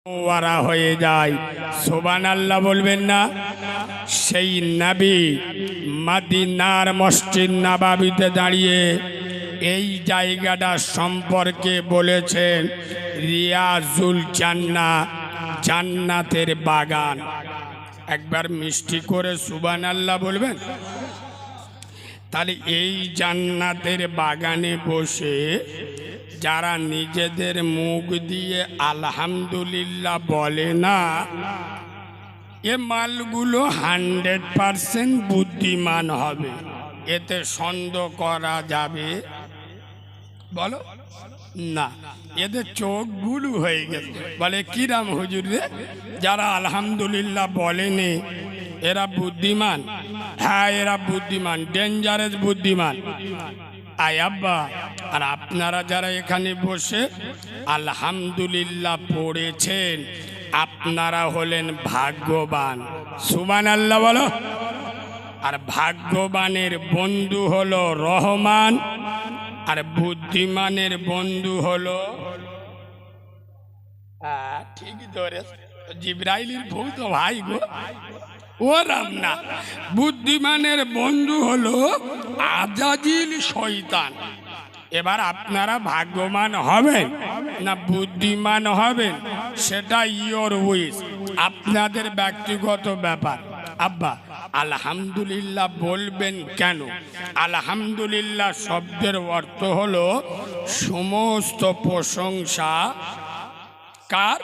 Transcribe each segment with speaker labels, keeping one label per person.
Speaker 1: ওয়ারা হয়ে যায়। সুবহানাল্লাহ বলবেন না? সেই নবী মদিনার মসজিদ নববীতে দাঁড়িয়ে এই জায়গাটা সম্পর্কে বলেছেন রিয়াজুল জান্নাহ, জান্নাতের বাগান। একবার মিষ্টি করে সুবহানাল্লাহ বলবেন। তাহলে এই জান্নাতের বাগানে বসে যারা নিজেদের মুখ দিয়ে আলহামদুলিল্লাহ বলে না, এ মালগুলো 100% বুদ্ধিমান হবে, এতে সন্দেহ করা যাবে? বলো না। এদের চোখ বুলু হয়ে গেছে। বলে কিরাম হুজুর রে, যারা আলহামদুলিল্লাহ বলেনি এরা বুদ্ধিমান? হ্যাঁ, এরা বুদ্ধিমান, ডেঞ্জারাস বুদ্ধিমান। আয় আব্বা, আর আপনারা যারা এখানে বসে আলহামদুলিল্লাহ পড়েছেন, আপনারা হলেন ভাগ্যবান। সুবহানাল্লাহ বলো। আর ভাগ্যবানের বন্ধু হলো রহমান, আর বুদ্ধিমানের বন্ধু হলো ঠিকই ধরে জিবরাইলের ভূত ভাই গো, ও রাম না। বুদ্ধিমানের বন্ধু হলো আজাজিল শয়তান। এবার আপনারা ভাগ্যবান হবেন না বুদ্ধিমান হবেন, সেটা ইয়োর উইশ, আপনাদের ব্যক্তিগত ব্যাপার। আব্বা, আলহামদুলিল্লাহ বলবেন কেন? আলহামদুলিল্লাহ শব্দের অর্থ হলো সমস্ত প্রশংসা কার?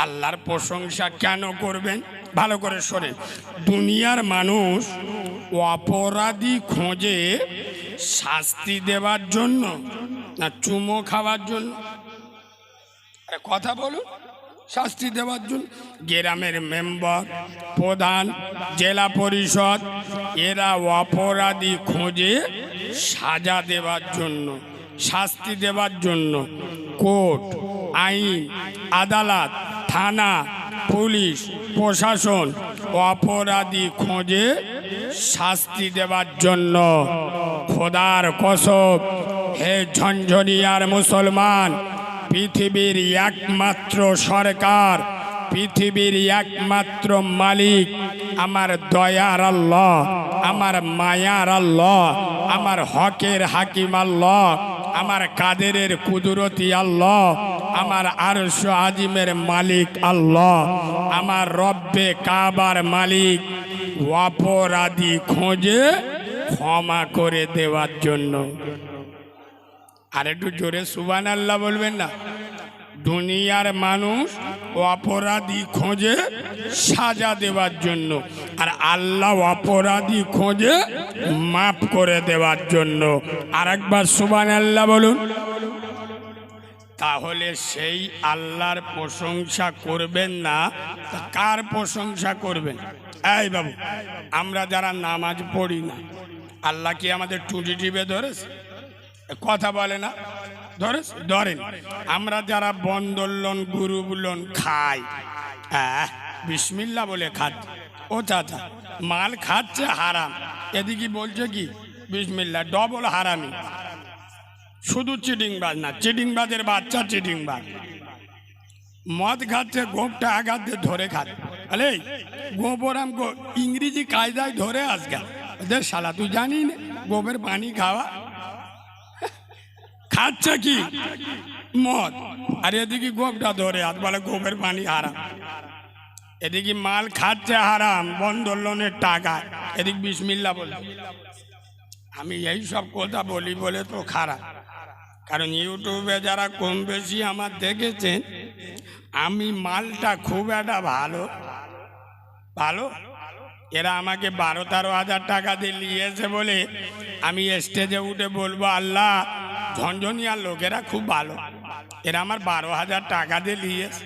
Speaker 1: আল্লাহর প্রশংসা কেন করবেন? ভালো করে শোনেন। দুনিয়ার মানুষ অপরাধী খোঁজে শাস্তি দেওয়ার জন্য না চুমো খাওয়ার জন্য? কথা বলুন। শাস্তি দেওয়ার জন্য। গ্রামের মেম্বার, প্রধান, জেলা পরিষদ এরা অপরাধী খোঁজে সাজা দেওয়ার জন্য, শাস্তি দেওয়ার জন্য। কোর্ট, আইন, আদালত, থানা, পুলিশ, প্রশাসন অপরাধী খোঁজে শাস্তি দেওয়ার জন্য। খোদার কসম, হে ঝঞ্ঝনিয়ার মুসলমান, পৃথিবীর একমাত্র সরকার, পৃথিবীর একমাত্র মালিক আমার দয়ার আল্লাহ, আমার মায়ার আল্লাহ, আমার হকের হাকিম আল্লাহ, আমার কাদেরের কুদরতি আল্লাহ, আমার আরশ আজিমের মালিক আল্লাহ, আমার রব্বে কাবার মালিক অপরাধী খোঁজে ক্ষমা করে দেওয়ার জন্য। আর একটু জোরে সুবহানাল্লাহ বলবেন না? দুনিয়ার মানুষ অপরাধী খোঁজে সাজা দেওয়ার জন্য, আর আল্লাহ অপরাধী খোঁজে মাফ করে দেওয়ার জন্য। আর একবার সুবহানাল্লাহ বলুন। তাহলে সেই আল্লাহর প্রশংসা করবেন না, কার প্রশংসা করবেন? এই বাবু, আমরা যারা নামাজ পড়ি না, আল্লাহ কি আমাদের টুটি টিপে ধরেছে? কথা বলে না? ধরেন। আমরা যারা বন্দোলন গুরুবুলন খাই, বিসমিল্লাহ বলে খাচ্ছি। ও চাচা, মাল খাচ্ছে হারাম, এদিকে বলছে কি বিসমিল্লাহ, ডবল হারামি। শুধু চিটিংবাজ না, চিটিংবাজের বাচ্চা চিটিংবাজ। মদ খাচ্ছে, গোপটা আঘাত দিয়ে ধরে খাচ্ছে। আরে গোবরাম ইংরেজি কায়দায় ধরে আজকাল ওদের শালা, তুই জানি না গোবের পানি খাওয়া? খাচ্ছে কি মদ, আর এদিকে গোবটা ধরে আজ বলে গোবের পানি হারাম। এদিকে মাল খাচ্ছে হারাম বন্দোলনের টাকা, এদিকে বিসমিল্লাহ বলে। আমি এই সব কথা বলি বলে তো খারাপ, কারণ ইউটিউবে যারা কম বেশি আমার দেখেছেন, আমি মালটা খুব একটা ভালো। এরা আমাকে 12-13 হাজার টাকা দিয়ে নিয়েছে বলে আমি স্টেজে উঠে বলবো আল্লাহ ঝঞ্ঝনিয়ার লোকেরা খুব ভালো, এরা আমার 12,000 টাকা দিয়ে নিয়েছে।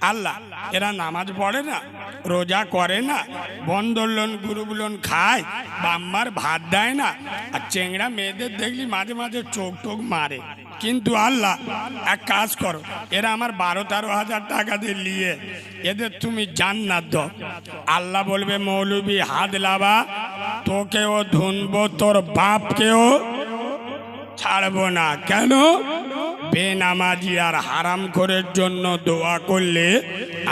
Speaker 1: আল্লাহ, এরা নামাজ পড়ে না, রোজা করে না, বন্দোলন গুরুবুলন খায়, বাম্মার ভাত দেয় না, আর চেংড়া মেয়েদের দেখলি মাঝে মাঝে চোখ টোক মারে। কিন্তু আল্লাহ এক কাজ করো, এরা আমার 12-13 হাজার টাকা দিয়ে নিয়ে এদের তুমি জান্নাত দাও। আল্লাহ বলবে মৌলবি হাত লাবা, তোকেও ধুনবো, তোর বাপকেও ছাড়বো না। কেন? বেনামাজি আর হারামখোরের জন্য দোয়া করলে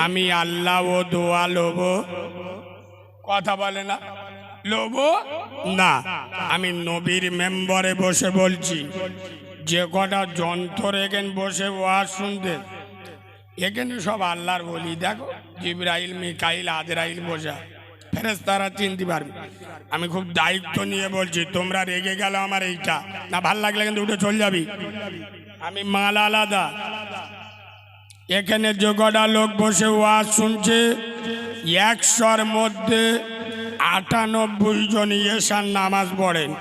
Speaker 1: আমি আল্লাহ ও দোয়া লোব? কথা বলে না, লোব না। আমি নবীর মেম্বরে বসে বলছি, যে কটা যন্ত্র এখানে বসে ওয়াজ শুনতে, এখানে সব আল্লাহর বলি। দেখো জিবরাইল, মিকাইল, আজরাইল বসা, ফেরেশতারা চিনতে পারবে। আমি খুব দায়িত্ব নিয়ে বলছি, তোমরা রেগে গেল আমার এইটা না, ভাল লাগলে কিন্তু উঠে চলে যাবি। আমি মাল আলাদা। এখানে যে কটা লোক বসে ওয়াজ শুনছে, 100-র মধ্যে 98 জন এশার নামাজ পড়েন।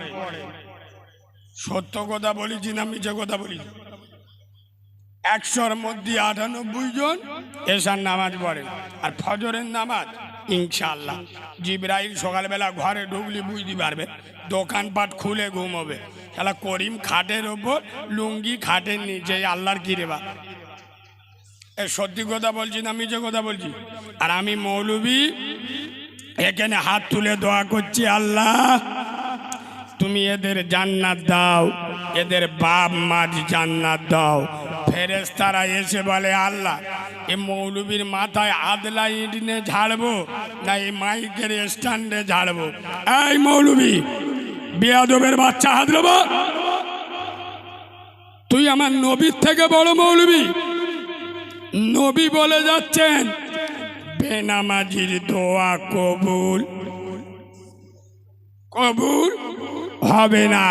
Speaker 1: সত্য কথা বলেছি না মিছে কথা বলেছি? 100-র মধ্যে 98 জন এশার নামাজ পড়েন। আর ফজরের নামাজ ইনশাআল্লাহ জিবরাইল সকালবেলা ঘরে ঢুকলি বুঝতে পারবে, দোকানপাট খুলে ঘুমোবে। শালা করিম খাটের ওপর, লুঙ্গি খাটের নিচে। আল্লাহর কি রে বা? সত্যি কথা বলছি না মিছে কথা বলছি? আর আমি মৌলবি এখানে হাত তুলে দোয়া করছি, আল্লাহ তুমি এদের জান্নাত দাও, এদের বাপ মার জান্নাত দাও। ফেরেশতারা এসে বলে, আল্লাহ এ মৌলবীর মাথায় আদলা ইট নিয়ে ঝাড়বো না এই মাইকের স্ট্যান্ডে ঝাড়বো? এই মৌলবী বেয়াদবের বাচ্চা, হাত দেবো? তুই আমার নবীর থেকে বড় মৌলবী। নবী বলে যাচ্ছেন বেনামাজির দোয়া কবুল কবুল হবে না,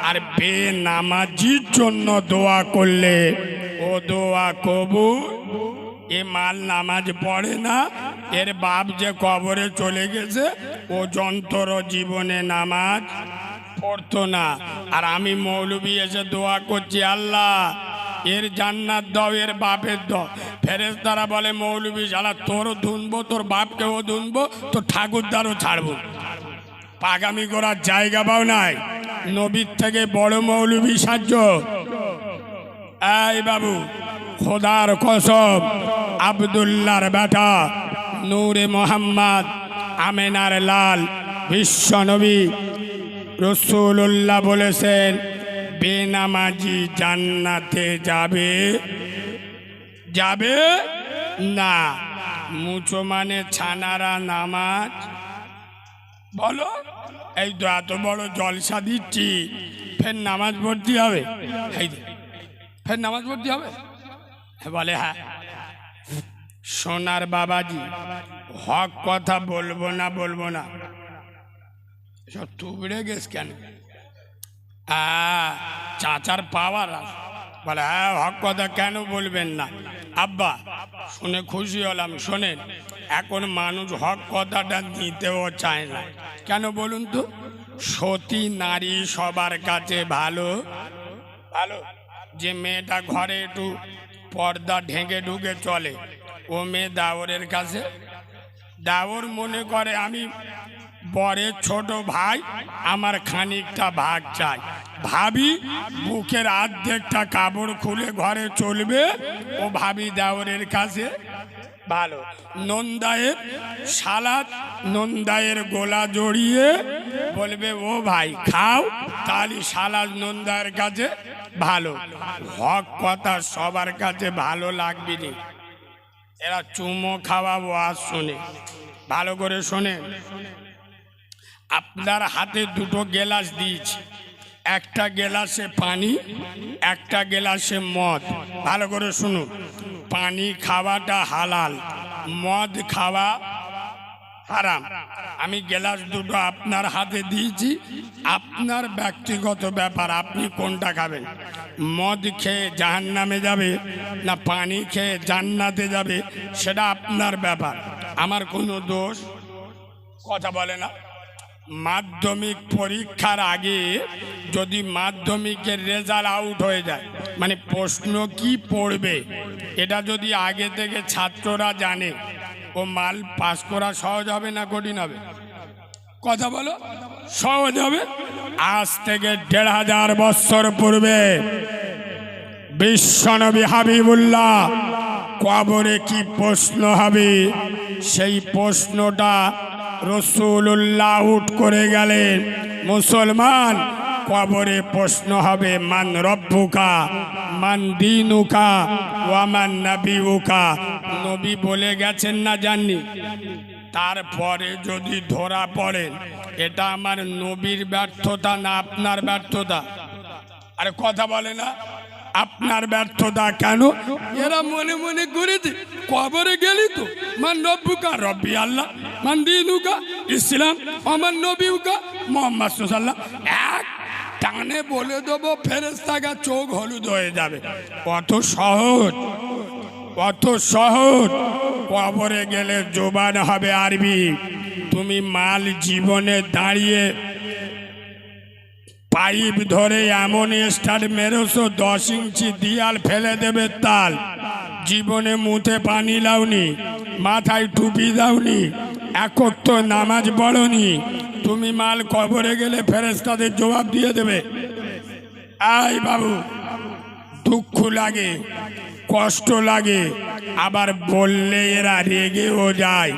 Speaker 1: আর বেনামাজির জন্য দোয়া করলে ও দোয়া কবুল। এ মাল নামাজ পড়ে না, এর বাপ যে কবরে চলে গেছে, ও যন্ত্র জীবনে নামাজ পড়তো না। আর আমি মৌলবি এসে দোয়া করছি, আল্লাহ এর জান্নাত দাও, এর বাপের দাও। ফেরেশতারা বলে, মৌলবি শালা তোরও ধুনবো, তোর বাপকেও ধুনবো, তোর ঠাকুরদারও ছাড়বো। পাগামি করার জায়গা পাও নাই। নবীর থেকে বড় মৌলবি সাহায্য। এই বাবু, খোদার কসম, আব্দুল্লাহর বেটা, নূরে মোহাম্মদ, আমেনার লাল, বিশ্ব নবী রাসূলুল্লাহ বলেছেন, বেনামাজি জান্নাতে যাবে যাবে না। মুচো মানে ছানারা নামাজ বলো। এই তো এত বড় জলসা দিচ্ছি, ফের নামাজ পড়তে হবে? ফের নামাজ পড়তে হবে? বলে হ্যাঁ। সোনার বাবাজি, হক কথা বলবো না সব তুবড়ে গেছ কেন? চাচার পাওয়ার বলে, হ্যাঁ হক কথা কেন বলবেন না? আব্বা শুনে খুশি হলাম। শোনেন, এখন মানুষ হক কথাটা নিতেও চায় না। কেন বলুন তো? সতী নারী সবার কাছে ভালো ভালো। যে মেয়েটা ঘরে একটু পর্দা ঢেকে ঢুকে চলে, ও মেয়ে দাওরের কাছে, দাওর মনে করে আমি বরের ছোট ভাই, আমার খানিকটা ভাগ চাই। ভাবি বুকের অর্ধেকটা কাপড় খুলে ঘরে চলবে, ও ভাবি দাওরের কাছে ভালো। নন্দায়ের সালাদ, নন্দায়ের গোলা জড়িয়ে বলবে, ও ভাই খাও, তাহলে সালাদ নন্দায়ের কাছে ভালো। হক কথা সবার কাছে ভালো লাগবে না। এরা চুমো খাওয়া ওয়াজ শোনে। ভালো করে শোনেন, আপনার হাতে দুটো গেলাস দিয়েছি, একটা গেলাসে পানি, একটা গেলাসে মদ। ভালো করে শুনুন, পানি খাওয়াটা হালাল, মদ খাওয়া হারাম। আমি গ্লাস দুটো আপনার হাতে দিয়েছি, আপনার ব্যক্তিগত ব্যাপার, আপনি কোনটা খাবেন। মদ খেয়ে জাহান্নামে যাবে না পানি খেয়ে জান্নাতে যাবে, সেটা আপনার ব্যাপার, আমার কোনো দোষ। কথা বলে না। মাধ্যমিক পরীক্ষার আগে যদি মাধ্যমিকের রেজাল্ট আউট হয়ে যায়, মানে প্রশ্ন কি পড়বে এটা যদি আগে থেকে ছাত্ররা জানে, ও মাল পাস করা সহজ হবে না কঠিন হবে? কথা বলো, সহজ হবে। আজ থেকে ১৫০০ বছর পূর্বে বিশ্বনবী হাবিবুল্লাহ কবরে কি প্রশ্ন হবে, সেই প্রশ্নটা রাসূলুল্লাহ উঠ করে গেলেন, মুসলমান কবরে প্রশ্ন হবে মান রব্বুকা মান দীনুকা ওয়া মান নাবিয়ুকা। নবী বলে গেছেন না জাননি? তারপরে যদি ধরা পড়েন এটা আমার নবীর ব্যর্থতা না আপনার ব্যর্থতা? আরে কথা বলে না, আপনার ব্যর্থতা কেন? এরা মনে মনে করেছে কবরে গেলি তো মান রব্বুকা রব্বি আল্লাহ মান দীনুকা ইসলাম আমার নবীকা মোহাম্মদ সাল্লাল্লাহ, এক টানে বলে দেবো ফেরেশতাকে চোখ হলুদ হয়ে যাবে। কত সহজ, কত সহজ। কবরে গেলে জবান হবে আরবি। তুমি মাল জীবনে দাঁড়িয়ে পাইপ ধরে এমন স্টার্ট মেরেছো 10 ইঞ্চি দিয়াল ফেলে দেবে তাল। জীবনে মুখে পানি লাওনি, মাথায় টুপি দাওনি, একক তো নামাজ পড়নি, তুমি মাল কবরে গেলে ফেরেশতাদের জবাব দিয়ে দেবে। আই বাবু, দুঃখ লাগে, কষ্ট লাগে, আবার বললে এরা রেগেও যায়।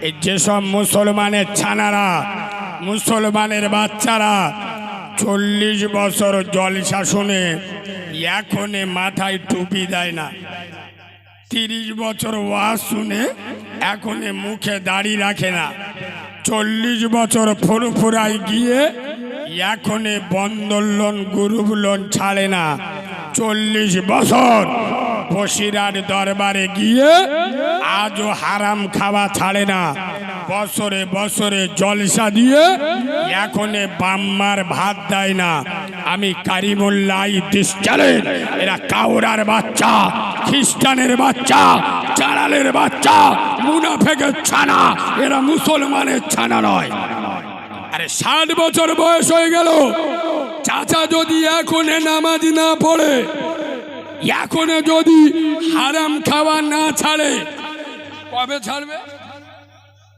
Speaker 1: এই যেসব মুসলমানের ছানারা, মুসলমানের বাচ্চারা 40 বছর জলসা শুনে এখনে মাথায় টুপি দেয় না, 30 বছর ওয়াজ শুনে এখনে মুখে দাড়ি রাখে না, 40 বছর ফুরফুরায় গিয়ে এখনে বন্ধন লোন গ্রুপ লোন ছাড়ে না, 40 বছর বসিরার দরবারে গিয়ে আজও হারাম খাওয়া ছাড়ে না, বছরে বছরে জলসা দিয়ে এখনে বাম্মার ভাত দেয় না। আমি কারিমুল্লাহ দিশচালেন, এরা কাউরার বাচ্চা, খ্রিস্টানের বাচ্চা, চারালের বাচ্চা, মুনাফেকের ছানা, এরা মুসলমানের ছানা নয়। আরে 60 বছর বয়স হয়ে গেল, চাচা যদি এখনে নামাজ না পড়ে, এখনে যদি হারাম খাওয়া না ছাড়ে, কবে ছাড়বে?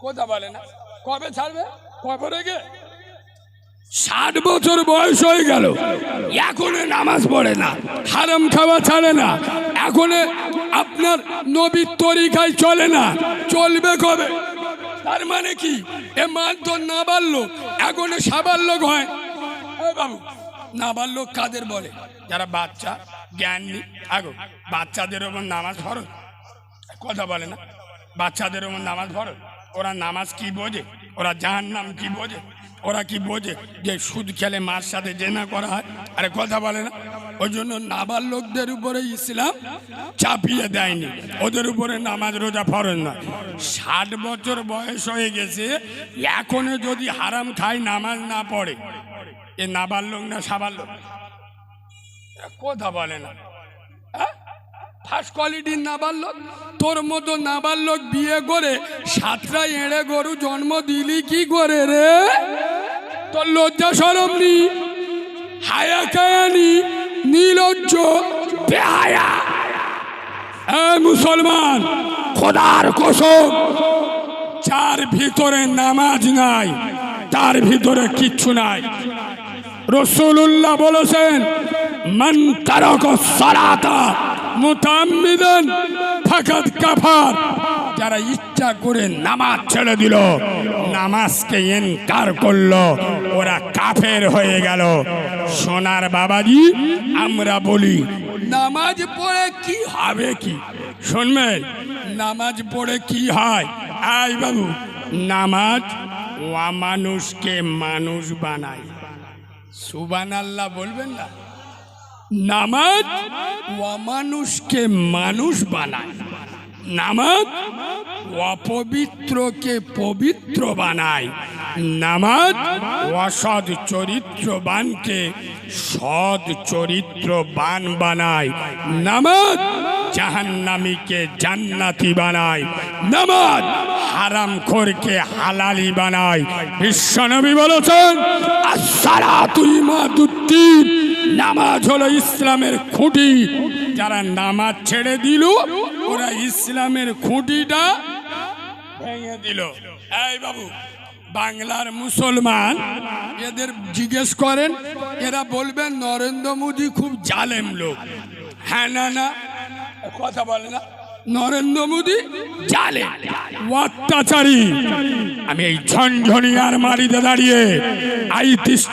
Speaker 1: কথা বলে না, কবে ছাড়বে? কবরে গে 60 বছর বয়স হয়ে গেল, এখনো নামাজ পড়ে না, হারাম খাওয়া ছাড়ে না, এখনো আপনার নবীর তরিকায় চলে না, চলবে কবে? তার মানে কি এ মান তো নাবালক, এখনো সাবালক হয়। বাবু, নাবালক কাদের বলে? যারা বাচ্চা, জ্ঞান নেই। আগো বাচ্চাদের ওপর নামাজ ফরজ, কথা বলে না? বাচ্চাদের ওপর নামাজ ফরজ। ওরা নামাজ কি বোঝে? ওরা জাহান্নাম কি বোঝে? ওরা কি বোঝে যে সুদ খেলে মার সাথে জেনা করা হয়? আরে কথা বলে না? ওই জন্য নাবালকদের উপরে ইসলাম চাপিয়ে দেয়নি, ওদের উপরে নামাজ রোজা ফরজ নয়। 60 বছর বয়স হয়ে গেছে, এখনো যদি হারাম খায়, নামাজ না পড়ে, এ নাবালক না সাবালক? কথা বলে না? ফার্স্ট কোয়ালিটির নাবালক। তোর মতো নাবালক বিয়ে করে 7টা এড়ে গরু জন্ম দিলি কি করে রে? তোর লজ্জা শরম নি, হায়া কায়ানি, নিলজ্জ বেহায়া। মুসলমান, খোদার কসম, যার ভিতরে নামাজ নাই তার ভিতরে কিচ্ছু নাই। রাসূলুল্লাহ বলেছেন, মান তারাকা সালাতা মুতাআম্মিদান ফাকাদ কাফার। যারা ইচ্ছা করে নামাজ ছেড়ে দিল, নামাজকে ইনকার করলো, ওরা কাফের হয়ে গেল। সোনার বাবাজি, আমরা বলি নামাজ পড়ে কি হবে? কি শুনবেন? নামাজ পড়ে কি হয়? আই বাবু, নামাজ মানুষকে মানুষ বানায়। সুবহানাল্লাহ বলবেন না? নামাজ মানুষকে মানুষ বানায়। নামাজ অপবিত্রকে পবিত্র বানায়। নামাজ অসৎ চরিত্রবানকে সৎ চরিত্রবান বানায়। নামাজ জাহান্নামীকে জান্নাতি বানায়। নামাজ হারামখোরকে হালালি বানায়। বিশ্বনবী বলেছেন, আসসালাতু ইমাদুদ্দিন, নামাজ হলো ইসলামের খুঁটি। যারা নামাজ ছেড়ে দিল, ওরা ইসলামের খুঁটিটা ভেঙে দিল। এই বাবু, বাংলার মুসলমান, এদের জিজ্ঞেস করেন, এরা বলবেন নরেন্দ্র মোদী খুব জালেম লোক। হ্যাঁ না না? কথা বলে না? নরেন্দ্র মোদী জালে অত্যাচারী। আমি এই ঝনঝনিয়ার মাটিতে দাঁড়িয়ে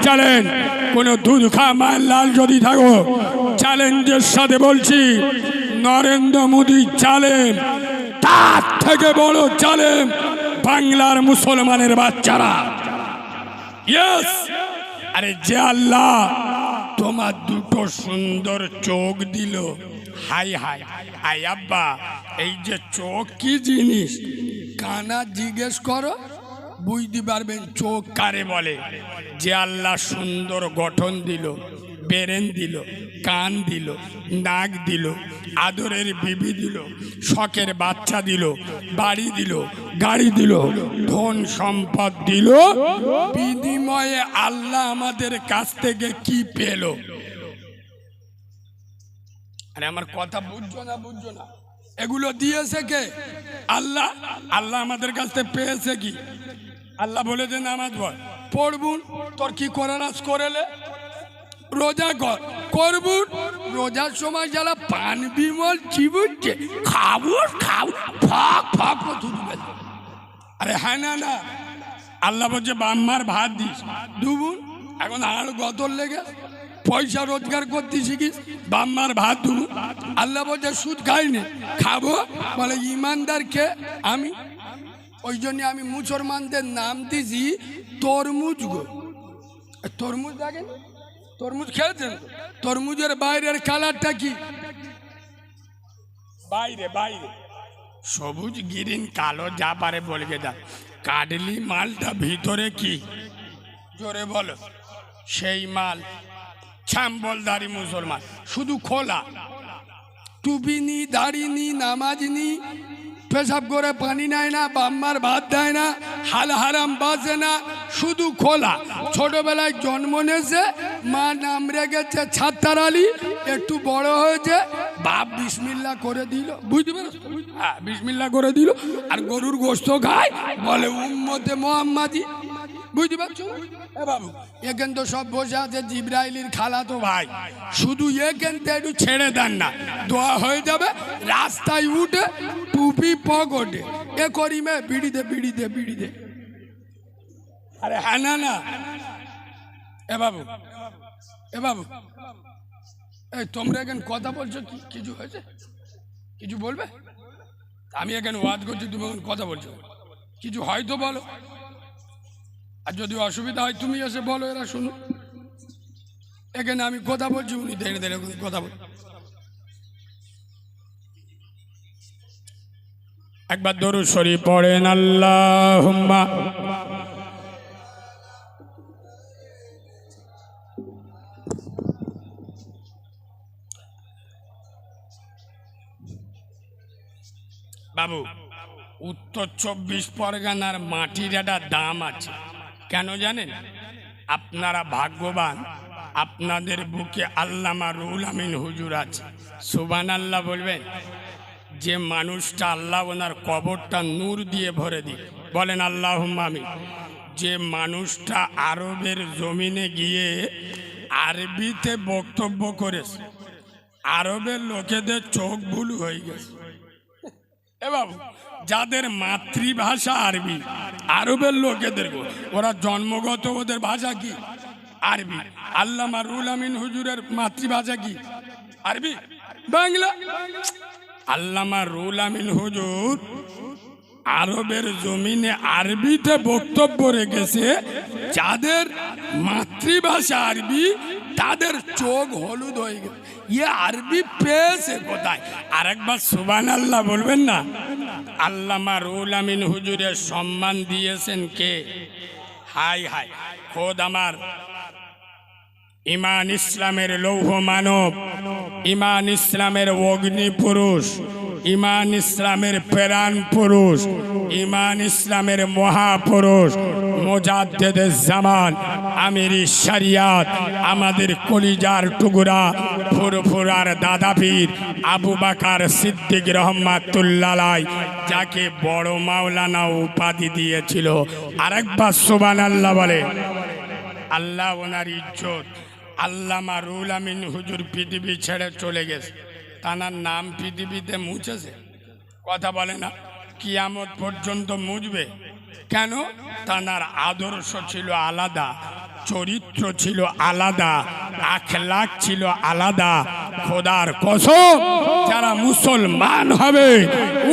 Speaker 1: চ্যালেঞ্জ, কোন দুধ খা মায়ের লাল যদি থাকো, চ্যালেঞ্জের সাথে বলছি নরেন্দ্র মোদী চ্যালেঞ্জ, তার থেকে বড় চ্যালেঞ্জ বাংলার মুসলমানের বাচ্চারা। ইয়েস, আরে যে আল্লাহ তোমার দুটো সুন্দর চোখ দিল, হাই হাই হাই আব্বা, এই যে চোখ কি জিনিস, কানা জিজ্ঞেস করো বুঝতে পারবেন চোখ কারে বলে। যে আল্লাহ সুন্দর গঠন দিল, ব্রেন দিল, কান দিল, নাক দিল, আদরের বিবি দিল, শখের বাচ্চা দিল, বাড়ি দিল, গাড়ি দিল, ধন সম্পদ দিল, বিনিময়ে আল্লাহ আমাদের কাছ থেকে কি পেল? আরে আমার কথা বুঝছো না? বুঝছো না? এগুলো দিয়েছে কে? আল্লাহ। আল্লাহ আমাদের কাছ থেকে পেয়েছে কি? আল্লাহ বলেছে নামাজ পড়বুন, তোর কি করার আজ করেলে, রোজা কর করবুন, রোজার সময় যারা পান বিমল চিবুচ্ছে খাবো খাবো ফক ফক থুতবে। আরে হ্যাঁ না না, আল্লাহ বলছে বাম্মার ভাত দিস দুবুন, এখন আর গতর লেগে পয়সা রোজগার করতে শিখিস, বাম্মার ভাত দুবুন। আল্লাহ বলছে সুদ খাইনি, খাবো, বলে ইমানদারকে আমি। ওই জন্য আমি মুসলমানদের নাম দিছি তরমুজ গো। তরমুজ দেখেন, তরমুজ খেয়েছেন? তরমুজের বাইরের কালারটা কি? বাইরে বাইরে সবুজ, গ্রিন, কালো, যা পারে বলকে যা। কাডলি মালটা ভিতরে কি? জোরে বলো। সেই মাল ছাম্বলদারি মুসলমান, শুধু খোলা, টুপি নি, দাড়ি নি, নামাজ নি, পেশাব করে পানি নেয় না, বাম্মার ভাত দেয় না, হাল হারাম বাজে না, শুধু খোলা। ছোটবেলায় জন্ম নিয়েছে, মা নাম রেখেছে ছাত্তার আলী, একটু বড় হয়েছে, বাপ বিসমিল্লা করে দিল, বুঝতে পেরেছ? হ্যাঁ, বিসমিল্লা করে দিল, আর গরুর গোশত খায়, বলে উম্মতে মোহাম্মদী, বুঝতে পারছো? এ বাবু, এখান তো সব বসে আছে জিব্রাইলের খালা তো ভাই, শুধু এখানটা একটু ছেড়ে দেন না, দোয়া হয়ে যাবে। রাস্তায় উঠে টুপি পকেটে এ করিমে বিড়ি দে বিড়ি দে বিড়ি দে। আরে হ্যাঁ না না, এ বাবু, এ বাবু, এই তোমরা এখানে কথা বলছো, কিছু হয়েছে? কিছু বলবে? আমি এখানে ওয়াজ করছি, তুমি এখন কথা বলছো, কিছু হয়তো বলো, আর যদি অসুবিধা হয় তুমি এসে বলো, এরা শুনো। এখানে আমি কথা বলছি, উনি ধীরে ধীরে কথা বল। একবার দরুদ শরীফ পড়েন, আল্লাহুম্মা। বাবু, উত্তর 24 পরগনার মাটির একটা দাম আছে, কেন জানেন? আপনারা ভাগ্যবান, আপনাদের বুকে আল্লামা রুহুল আমিন হুজুর আছে, সুবহানাল্লাহ বলবেন। যে মানুষটা আল্লাহ ওনার কবরটা নূর দিয়ে ভরে দিই, বলেন আল্লাহুম্মা আমিন। যে মানুষটা আরবের জমিনে গিয়ে আরবিতে বক্তব্য করেছে, আরবের লোকেদের চোখ ভুল হয়ে গেছে। এ বাবু, যাদের মাতৃভাষা আরবি, আরবের লোকেদের ওরা জন্মগত ওদের ভাষা কি? আরবি। আল্লামা রুহুল আমিন হুজুরের মাতৃভাষা কি? আরবি, বাংলা। আল্লামা রুহুল আমিন হুজুর আরবের জমিনে আরবিতে বক্তব্য রেখেছে, যাদের মাতৃভাষা আরবি তাদের চোখ হলুদ হয়ে গেছে। ইয়ে আরবি পেয়েছে কোথায়? আরেকবার সুবহানাল্লাহ বলবেন না? আল্লামা রুহুল আমিন হুজুরের সম্মান দিয়েছেন কে? হাই হাই, খোদ আমার ইমান ইসলামের লৌহ মানব, ইমান ইসলামের অগ্নি পুরুষ, ইমান ইসলামের প্রাণ পুরুষ, ইমান ইসলামের মহাপুরুষ, মুজাদ্দিদে জামান, আমিরি শরিয়াত, আমাদের কলিজার টুকরা ফুরফুরার দাদা পীর আবু বকর সিদ্দিক রহমাতুল্লাহ আলাইহি, যাকে বড় মাওলানা উপাধি দিয়েছিল। আরেকবার সুবহানাল্লাহ বলে। আল্লাহ ওনার ইজ্জত। আল্লামা রুহুল আমিন হুজুর পৃথিবী ছেড়ে চলে গেছে, তার নাম পৃথিবীতে মুছেছে? কথা বলে না, কিয়ামত পর্যন্ত মুজবে। কেন? তার আদর্শ ছিল আলাদা, চরিত্র ছিল আলাদা, আখলাক ছিল আলাদা। খোদার কসম, যারা মুসলমান হবে,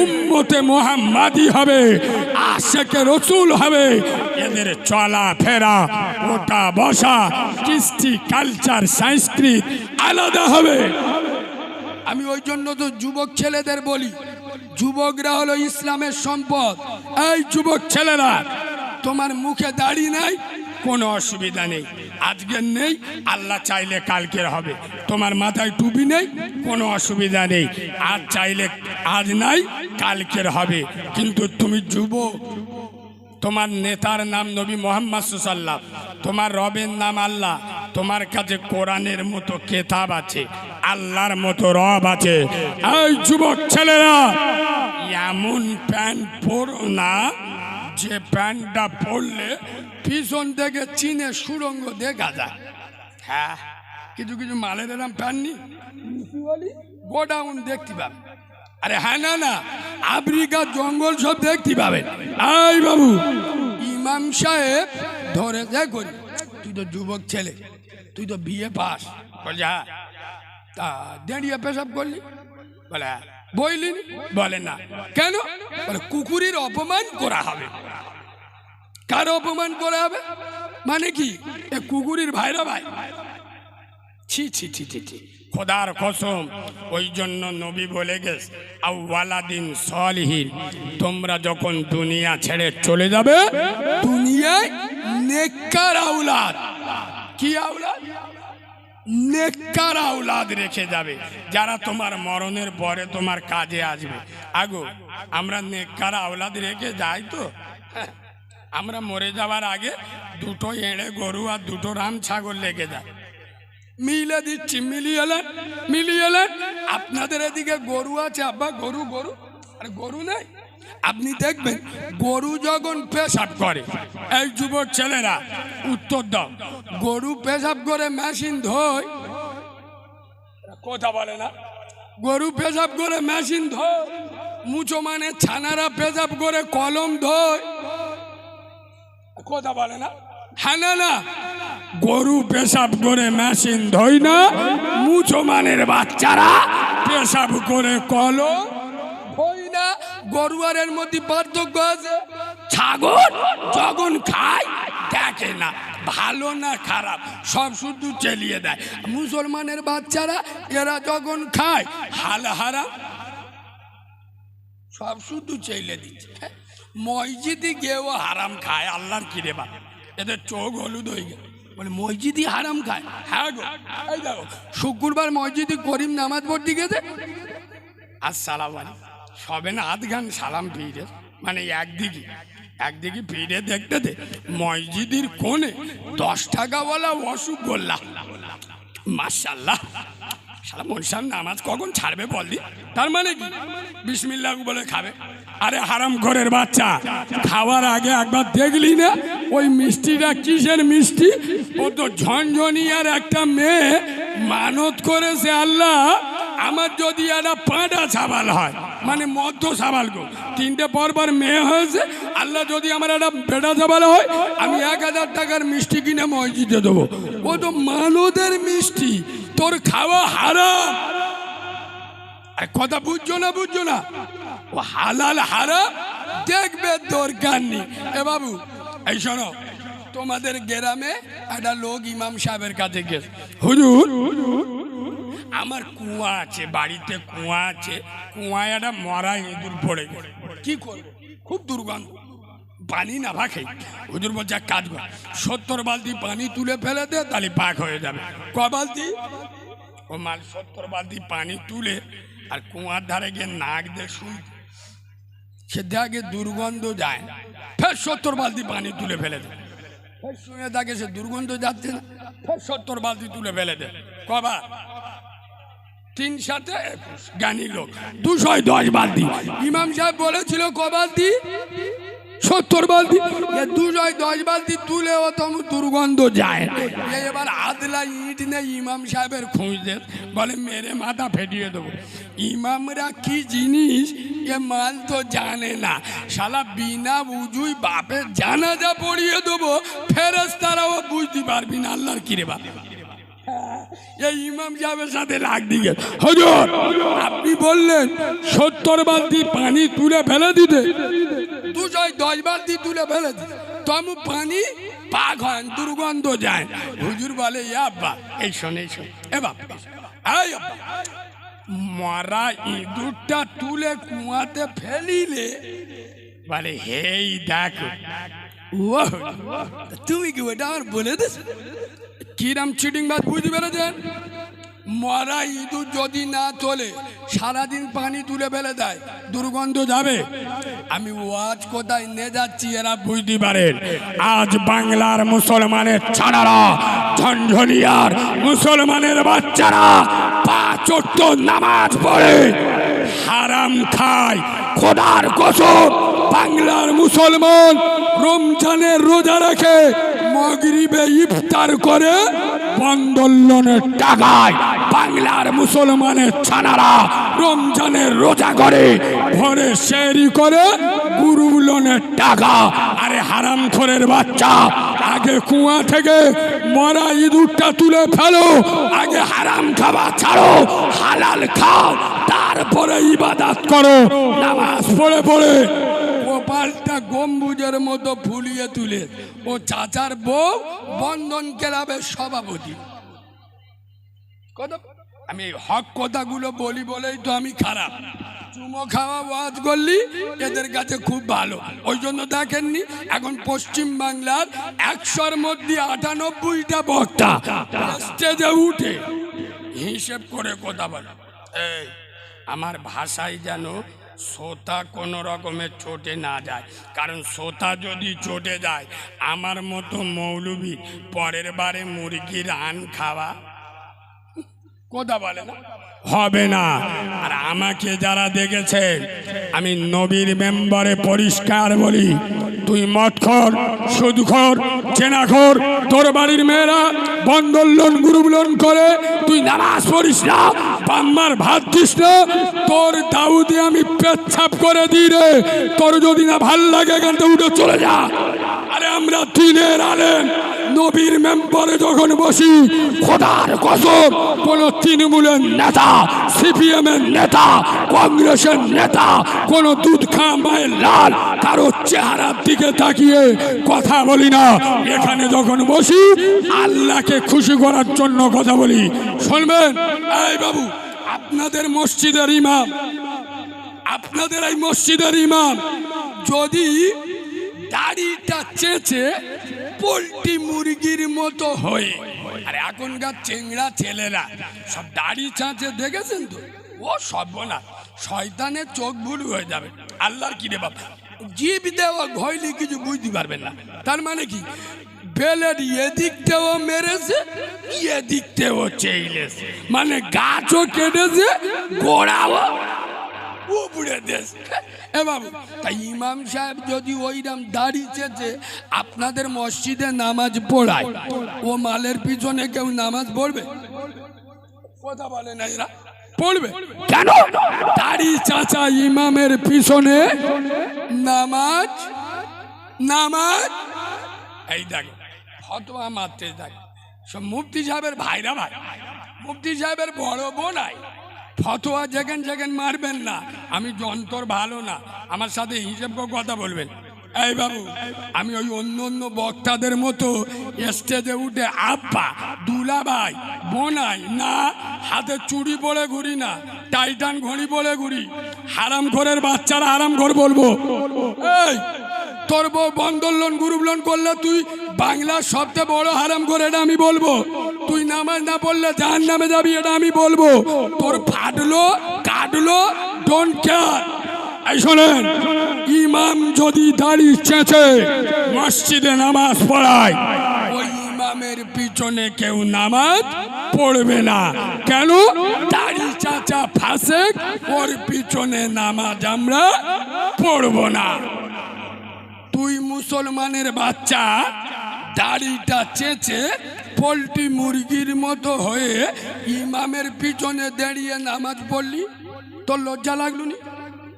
Speaker 1: উম্মতে মুহাম্মাদি হবে, আশিকে রাসূল হবে, এদের চলা ফেরা, ওঠা বসা, কৃষ্টি, কালচার, সংস্কৃতি আলাদা হবে।
Speaker 2: আমি ওই জন্য তো যুবক ছেলেদের বলি, যুবকরা হলো ইসলামের সম্পদ। এই যুবক ছেলেরা, তোমার মুখে দাড়ি নাই,
Speaker 1: কোনো অসুবিধা নেই, আজকের নেই, আল্লাহ চাইলে কালকের হবে। তোমার মাথায় টুপি নেই, কোনো অসুবিধা নেই, আজ চাইলে আজ নাই, কালকের হবে। কিন্তু তুমি যুবক, তোমার নেতার নাম নবী মুহাম্মদ সাল্লাল্লাহু আলাইহি ওয়াসাল্লাম, তোমার রবের নাম আল্লাহ, তোমার কাছে কোরআনের মতো কেতাব আছে, আল্লাহর মতো রব আছে। এই যুবক ছেলেরা, এমন প্যান্ট পরো না যে প্যান্টটা পরলে পিছন থেকে চীনে সুরঙ্গ দেখা যায়। হ্যাঁ, কিছু কিছু মালের এরম প্যান্ট নি, গোডাউন দেখতে পাবে। আরে হ্যাঁ, না না, আফ্রিকা জঙ্গল সব দেখতে পাবে। এই বাবু, ইমাম সাহেব ধরে দেখ, তুই তো যুবক ছেলে, তুই তো বিয়ে পাস, বলে হ্যাঁ, তা দাঁড়িয়ে পেশাব করলি? বলে হ্যাঁ। বইলি? বলে না। কেন? বলে কুকুরের অপমান করা হবে। কার অপমান করা হবে? মানে কি, এ কুকুরের ভাইরা ভাই? ছি ছি ছি ছি ছি, খোদার কসম। ওই জন্য নবী বলে গেছে, আওয়ালাদিন সলিহিন, তোমরা যখন দুনিয়া ছেড়ে চলে যাবে, দুনিয়ায় নেককার আওলাদ। কি আওলাদ? নেককার আওলাদ রেখে যাবে, যারা তোমার মরণের পরে তোমার কাজে আসবে। আগো আমরা নেককার আওলাদ রেখে যাই তো, আমরা মরে যাওয়ার আগে দুটো এঁড়ে গরু আর দুটো রাম ছাগল লেগে যায়, মিলে দিচ্ছি, মিলিয়ে এলেন। আপনাদের এদিকে গরু আছে আব্বা, গরু গরু, আরে গরু নেই? আপনি দেখবেন গরু যখন পেশাব করে, এই যুবক ছেলেরা উত্তর দাও, গরু পেশাব করে মেশিন ধোয়, কথা বলে না? গরু পেশাব করে মেশিন ধোয়, মুচো মানে ছানারা পেশাব করে কলম ধোয়, কথা বলে না? হ্যাঁ না না, গরু পেশাব করে মেশিন ধোয় না, মুচো মানের বাচ্চারা পেশাব করে কলম ধোয় না। গরু আর এর মধ্যে পার্থক্য আছে। ছাগল যখন খায় দেখে না ভালো না খারাপ, সব শুধু চেলিয়ে দেয়। মুসলমানের বাচ্চারা এরা যখন খায় হাল হারাম, সব শুধু চেলে দিচ্ছে। মসজিদে গিয়েও হারাম খায়, আল্লাহর কিরে বা, এদের চোখ হলুদ হয়ে গেল, বলে মসজিদই হারাম খায়। হ্যাঁ গো, এই দেখো শুক্রবার মসজিদে করিম নামাজ পড়তে গেছে, আসসালামু আলাইকুম, সবে না আধ গান সালাম ফিরে, মানে একদিকে ফিরে দেখতে দে, মসজিদের কোণে 10 টাকাওয়ালা অসুখ গোল্লা, মাশাআল্লাহ, সারা মনসার নামাজ কখন ছাড়বে বললি? তার মানে কি বিসমিল্লাহ বলে খাবে? আরে হারাম ঘরের বাচ্চা, খাওয়ার আগে একবার দেখলি না ওই মিষ্টিটা কিসের মিষ্টি? ও তো ঝনঝনিয়ার একটা মেয়ে মানত করেছে, আল্লাহ আমার যদি একটা পাঁটা ছাবাল হয়, মানে মধ্য ছাবাল গো, 3টে পরপর মেয়ে হয়েছে, আল্লাহ যদি আমার একটা বেটা ছাবাল হয়, আমি 1000 টাকার মিষ্টি কিনে মসজিদে দেবো। ও তো মানদের মিষ্টি, তোর খাওয়া হারাম। কথা বুঝছো না? ও হালাল হারাম দেখবে, দরকার নেই। এ বাবু, এই শোনো, তোমাদের গ্রামে একটা লোক ইমাম সাহেবের কাছে গেছে, হুজুর আমার কুয়া আছে, বাড়িতে কুয়া আছে, কুয়ায় একটা মরা ইঁদুর পড়ে গেছে, কি করবো? খুব দুর্গন্ধ, পানি না ভাখে। হুজুর বলছে এক কাজ কর, 70 বালতি পানি তুলে ফেলে দে, তাহলে পাক হয়ে যাবে। ক বালতি? ও মাল 70 বালতি পানি তুলে আর কুয়ার ধারে গিয়ে নাক দিয়ে শুই, সে দেখে দুর্গন্ধ যায়, ফের 70 বালতি পানি তুলে ফেলে দে, ফের শুয়ে দেখে সে দুর্গন্ধ যাচ্ছে না, ফের 70 বালতি তুলে ফেলে দে। কবার? 3 সাথে 21, জ্ঞানী লোক, 210 বালতি। ইমাম সাহেব বলেছিল ক বালতি?
Speaker 2: 70 বালতি, 210 বালতি তুলেও তম দুর্গন্ধ যায় না। এবার আদলা ইট নেই ইমাম সাহেবের খুঁজতে, বলে মেরে মাথা ফেটিয়ে দেবো। ইমামরা কি জিনিস এ মাল তো জানে না, শালা বিনা বুঝুই বাপের জানাজা পড়িয়ে দেবো, ফেরেশতারাও বুঝতে পারবি না আল্লাহর কিরে বাপ। এই ইমাম সাহেবের সাথে লাগ দিকে, হুজুর আপনি বললেন 70 বালতি পানি তুলে ফেলে দিতে, 210 বালতি তুলে ফেলে দিতে, তমু পানি পাক হয়, দুর্গন্ধ যায়। হুজুর বলে এ আব্বা, এই শোনে এ বাবা, এই আব্বা, মরা ইঁদুরটা তুলে কুয়াতে ফেলিলে বলে হেই দেখো, ও তুমি কি ওটা আমার বলে দিস? কিরাম চিটিং বাদ বুঝতে পেরেছেন? মরা ইঁদুর যদি না তোলে, সারাদিন পানি তুলে ফেলে দেয়, দুর্গন্ধ যাবে। আমি ওয়াজ কোথায় নিয়ে যাচ্ছি এরা বুঝতে পারেন। আজ বাংলার মুসলমানের ছাড়ারা, ঝঞ্ঝনিয়ার মুসলমানের বাচ্চারা 5 ওয়াক্ত নামাজ পড়ে হারাম খায়। খোদার কসম, বাংলার মুসলমান রমজানের রোজা রাখে, মাগরিবে ইফতার করে বন্দোলনের টাকায় বাংলার মুসলমানের ছানারা রমজানের রোজা করে, ভোরে সেহরি করে গুরুলনের টাকা। আরে হারামখোরের বাচ্চা, আগে কুয়া থেকে মরা ইঁদুরটা তুলে ফেলো, আগে হারাম খাওয়া ছাড়ো, হালাল খাও, তারপরে ইবাদত করো। নামাজ পড়ে পড়ে কপালটা গম্বুজের মতো ফুলিয়ে তুলে ও চাচার বউ বন্ধন ক্লাবের সভাপতি। আমি হক কথাগুলো বলি বলেই তো আমি খারাপ। চুমো খাওয়া ওয়াজ করলি এদের কাছে খুব ভালো, ওই জন্য দেখেননি এখন পশ্চিম বাংলার 100-র মধ্যে 98টা বক্তা স্টেজে উঠে হিসেব করে কথা বলে। এই আমার ভাষায় যেন শ্রোতা কোনো রকমের চটে না যায়, কারণ শ্রোতা যদি চটে যায় আমার মতো মৌলবি পরের বারে মুরগির রান খাওয়া কথা বলে না, হবে না। আর আমাকে যারা দেখেছেন আমি নবীর মেম্বারে পরিষ্কার বলি, তুই মদখোর, সুদখোর, চেনাখোর, তোর বাড়ির মেয়েরা বন্দোলন গুরুবলন করে, তুই নামাজ পড়িস না, বাম্মার ভাত দিস না, তোর দাউদে আমি পেচ্ছাপ করে দিই রে। তোর যদি না ভাল লাগে এখান থেকে উঠে চলে যা। আরে আমরা দিনের আলেম, নবীর মেম্বারে যখন বসি, খোদার কসম কোন তৃণমূলের নেতা, সিপিএম এর নেতা, কংগ্রেসের নেতা, কোন দুধ খা মায়ের লাল কারো চেহারার দিকে তাকিয়ে কথা বলি না। এখানে যখন বসি আল্লাহকে খুশি করার জন্য কথা বলি। শুনবেন, এই বাবু, আপনাদের মসজিদের ইমাম, আপনাদের এই মসজিদের ইমাম যদি দাড়িটা চেঁচে পোল্ট্রি মুরগির মতো হয়ে, আর এখনকার চেংড়া ছেলেরা সব দাড়ি চাঁচে দেখেছেন তো, ও সর্বনাশ, শয়তানের চোখ ভুল হয়ে যাবে। আল্লাহর কি রে বাবা, জীব দেওয়া ঘইলে কিছু বুঝতে পারবেন না। তার মানে কি, বেলের এদিকটাও মেরেছে, এদিকটাও চেইলেছে, মানে গাছও কেটেছে, গোড়াও উপড়ে দিয়েছে। এ বাবু, তাই ইমাম সাহেব যদি ওইরকম দাড়ি চেঁচে আপনাদের মসজিদে নামাজ পড়ায়, ও মালের পিছনে কেউ নামাজ পড়বে? কথা বলে না এরা, পড়বে কেন? দাড়ি চাচা ইমামের পিছনে নামাজ, নামাজ এই দেখো ফতোয়া মারতে দেখো সব মুফতি সাহেবের ভাইরা, ভাই মুফতি সাহেবের বড় বোনাই ফতোয়া যেখান যেখান মারবেন না। আমি যন্ত্র ভালো না, আমার সাথে হিসেব করে কথা বলবেন। এই বাবু, আমি ওই অন্য অন্য বক্তাদের মতো স্টেজে উঠে আব্বা, দুলাভাই, বোনাই না, হাতে চুড়ি পরে ঘুরি না, টাইটান ঘড়ি পরে ঘুরি। হারাম ঘরের বাচ্চারা হারাম ঘর বলবো? এই তোর বউ বন্দোলন গুরুবলন করলে তুই বাংলার সবচেয়ে বড় হারাম করে, এটা আমি বলবো। তুই নামাজ না পড়লে জাহান্নামে যাবি, এটা আমি বলবো। তোর ফাটলো কাটলো ডোন্ট কেয়ার। এই শোনেন, ইমাম যদি দাড়ি চেঁচে মসজিদে নামাজ পড়ায়, ওই ইমামের পিছনে কেউ নামাজ পড়বে না। কেন? দাড়ি চাচা ফাসেক, ওর পিছনে নামাজ আমরা পড়বো না। তুই মুসলমানের বাচ্চা দাড়িটা চেঁচে পোল্ট্রি মুরগির মতো হয়ে ইমামের পিছনে দাঁড়িয়ে নামাজ পড়লি, তোর লজ্জা লাগলো নি?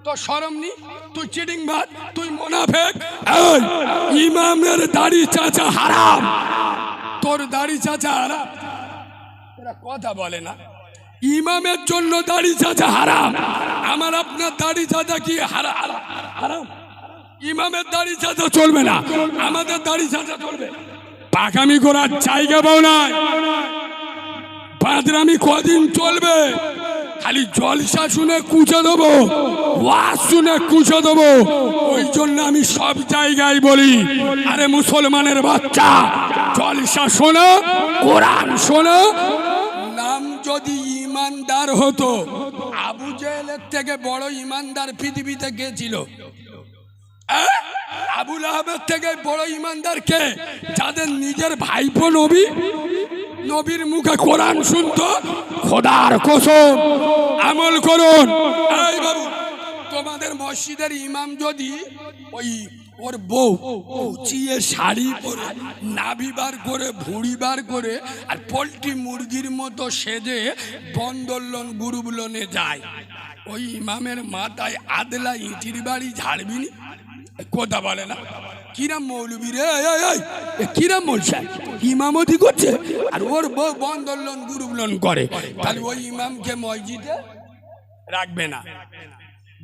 Speaker 2: তোর শরম নি? তুই চিটিং বাদ, তুই মুনাফিক। এই ইমামের দাড়ি চাচা হারাম, তোর দাড়ি চাচা হারাম। এরা কথা বলে না, ইমামের জন্য দাড়ি চাচা হারাম, আমার আপনার দাড়ি চাচা কি হারাম? ইমামের দাড়ি চাচা চলবে না, আমাদের দাড়ি চাচা চলবে। পাকামি করার জায়গা পাও না, বাদরামি কদিন চলবে? খালি জলসা শুনে কুচে দেবো, ওয়াজ শুনে কুচে দেবো। ওই জন্য আমি সব জায়গায় বলি, আরে মুসলমানের বাচ্চা, জলসা শোনো, কোরআন শোনো। নাম যদি ইমানদার হতো, আবু জেহেলের থেকে বড় ইমানদার পৃথিবীতে কে ছিল? আবুল আহমেদ থেকে বড় ইমানদার কে? যাদের নিজের ভাইপো নবী, নবীর মুখে কোরআন শুনতো। খোদার কসম আমল করুন। এই বাবু, তোমাদের মসজিদের ইমাম যদি ওই ওর বউ উঁচিয়ে শাড়ি পরে, নাভি বার করে, ভুঁড়ি বার করে, আর পোল্ট্রি মুরগির মতো সেজে বন্দোলন গুরুবলনে যায়, ওই ইমামের মাথায় আদলা ইঁটির বাড়ি ঝাড়বি নি? কথা বলে না। কিরাম মৌলবী রে, কিরাম বলছে, ইমামতি করছে আর ওর বউ বন্দোলন গুরুবলন করে, তাহলে ওই ইমামকে মসজিদে রাখবে না।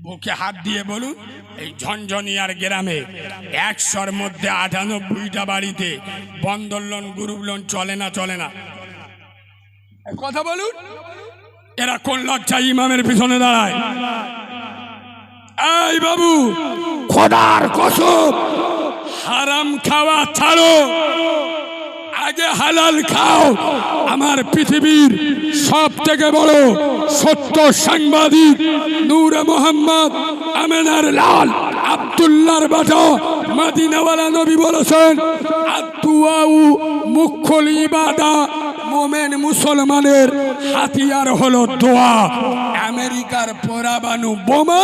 Speaker 2: বুকে হাত দিয়ে বলুন, এই ঝনঝনিয়ার গ্রামে 100-র মধ্যে 98টা বাড়িতে বন্দোলন গুরুবলন চলে না? চলে না? কথা বলুন। এরা কোন লজ্জা ইমামের পিছনে দাঁড়ায়? এই বাবু, খোদার কসম হারাম খাওয়া ছাড়ো, আগে হালাল খাও। আমার পৃথিবীর সব থেকে বড় সত্য সাংবাদিক নূরে মোহাম্মদ আমেনার লাল আব্দুল্লাহর বাটা মদিনাওয়ালা নবী বলেছেন, আদুআউ মুখল ইবাদা, মোমেন মুসলমানের হাতিয়ার হলো দোয়া। আমেরিকার পরমাণু বোমা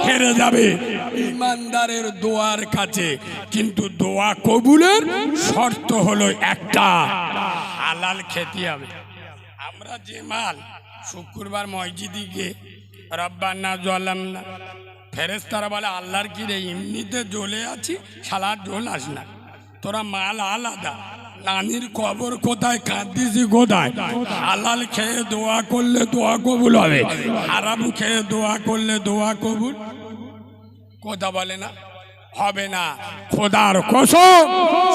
Speaker 2: হেরে যাবে ইমানদারের দোয়ার কাছে, কিন্তু দোয়া কবুলের শর্ত হলো একটা, হালাল খেতে হবে। আমরা যে মাল শুক্রবার মসজিদে গিয়ে রব্বানা জালামনা, ফেরেশতারা বলে আল্লাহর কি রে, এমনিতে জ্বলে আছি, শালা জ্বল আস না, তোরা মাল আলাদা, নানির কবর কোথায়, কাঁদিছি কোথায়। হালাল খেয়ে দোয়া করলে দোয়া কবুল হবে, হারাম খেয়ে দোয়া করলে দোয়া কবুল কথা বলে না, হবে না। খোদার কসম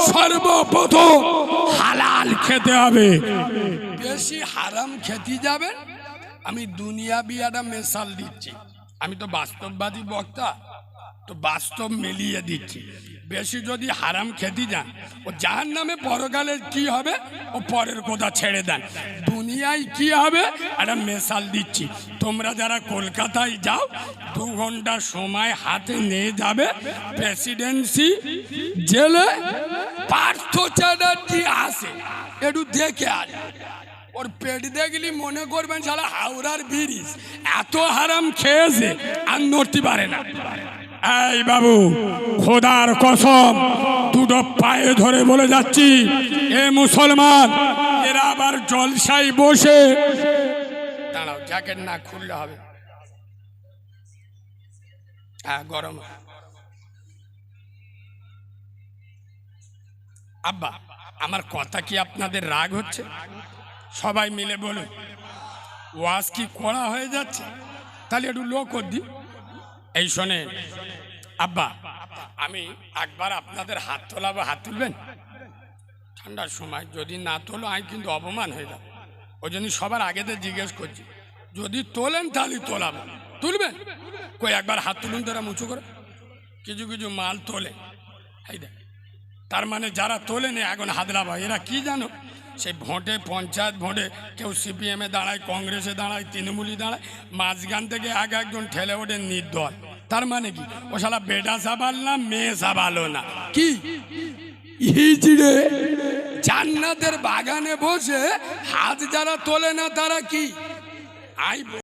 Speaker 2: সর্বপ্রথম হালাল খেতে হবে। বেশি হারাম খেতে যাবেন। আমি দুনিয়া বিয়াটা মেশাল দিচ্ছি, আমি তো বাস্তববাদী বক্তা, তো বাস্তব মিলিয়ে দিচ্ছি। বেশি যদি হারাম খেতে যান, ও জাহান্নামে পরকালে কি হবে ও পরের কথা ছেড়ে দেন, দুনিয়ায় কি হবে একটা মেশাল দিচ্ছি। তোমরা যারা কলকাতায় যাও, 2 ঘন্টা সময় হাতে নিয়ে যাবে প্রেসিডেন্সি জেলে, পার্থ চ্যাটার্জি আসে, একটু দেখে আস, ওর পেট দেখলি মনে করবেন শালা হাওড়ার ব্রিজ, এত হারাম খেয়েছে আর নড়তে পারে না। এই বাবু, খোদার কসম দুটো পায়ে ধরে বলে যাচ্ছি, এ মুসলমান, এরা আবার জলসায় বসে, দাঁড়াও জ্যাকেট না খুললে হবে, হ্যাঁ গরম। আব্বা, আমার কথা কি আপনাদের রাগ হচ্ছে? সবাই মিলে বলুন, ওয়াজ কি কড়া হয়ে যাচ্ছে? তাহলে একটু লো কর দি। এই শোনে আব্বা, আমি একবার আপনাদের হাত তোলাবো, হাত তুলবেন? ঠান্ডার সময় যদি না তোলো আমি কিন্তু অপমান হয়ে যাবো, ওই জন্য সবার আগেতে জিজ্ঞেস করছি, যদি তোলেন তাহলে তোলাবো। তুলবেন? কই একবার হাত তুলুন তোরা মুচু করে। কিছু কিছু মাল তোলে, এই দেখ, তার মানে যারা তোলেনি এখন হাতলাবা, এরা কি জানো, সেই ভোটে, পঞ্চায়েত ভোটে কেউ সিপিএমে দাঁড়ায়, কংগ্রেসে দাঁড়ায়, তৃণমূলী দাঁড়ায়, মাঝখান থেকে একজন ঠেলে ওঠে নির্দল। তার মানে কি, ও শালা বেটা সাবাল না, মেয়ে সাবালও না, কি হিজড়ে জান্নাতের বাগানে বসে হাত যারা তোলে না তারা কি? আই